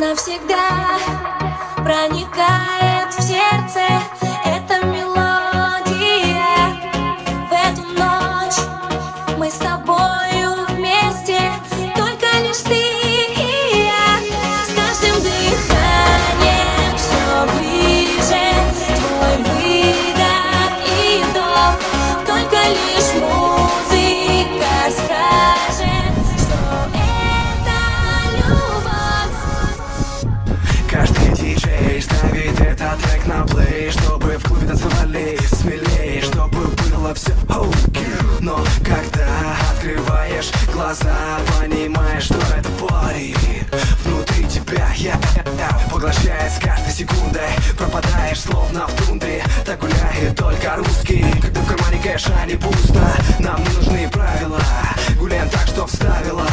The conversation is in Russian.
навсегда проникает в сердце эта мелодия. В эту ночь мы с тобою вместе, только лишь ты и я. С каждым дыханием все ближе твой выдох и вдох. Только лишь музыка скажет, что это любовь. Каждый диджей ставит этот трек на плей, чтобы в клубе танцевали смелее, чтобы было все окей. Но когда открываешь глаза, понимаешь, что это пари внутри тебя, поглощает с каждой секундой. Пропадаешь словно в тундре, так гуляет только русский. Когда в кармане кэша не пусто, нам не нужны правила, гуляем так, что вставила.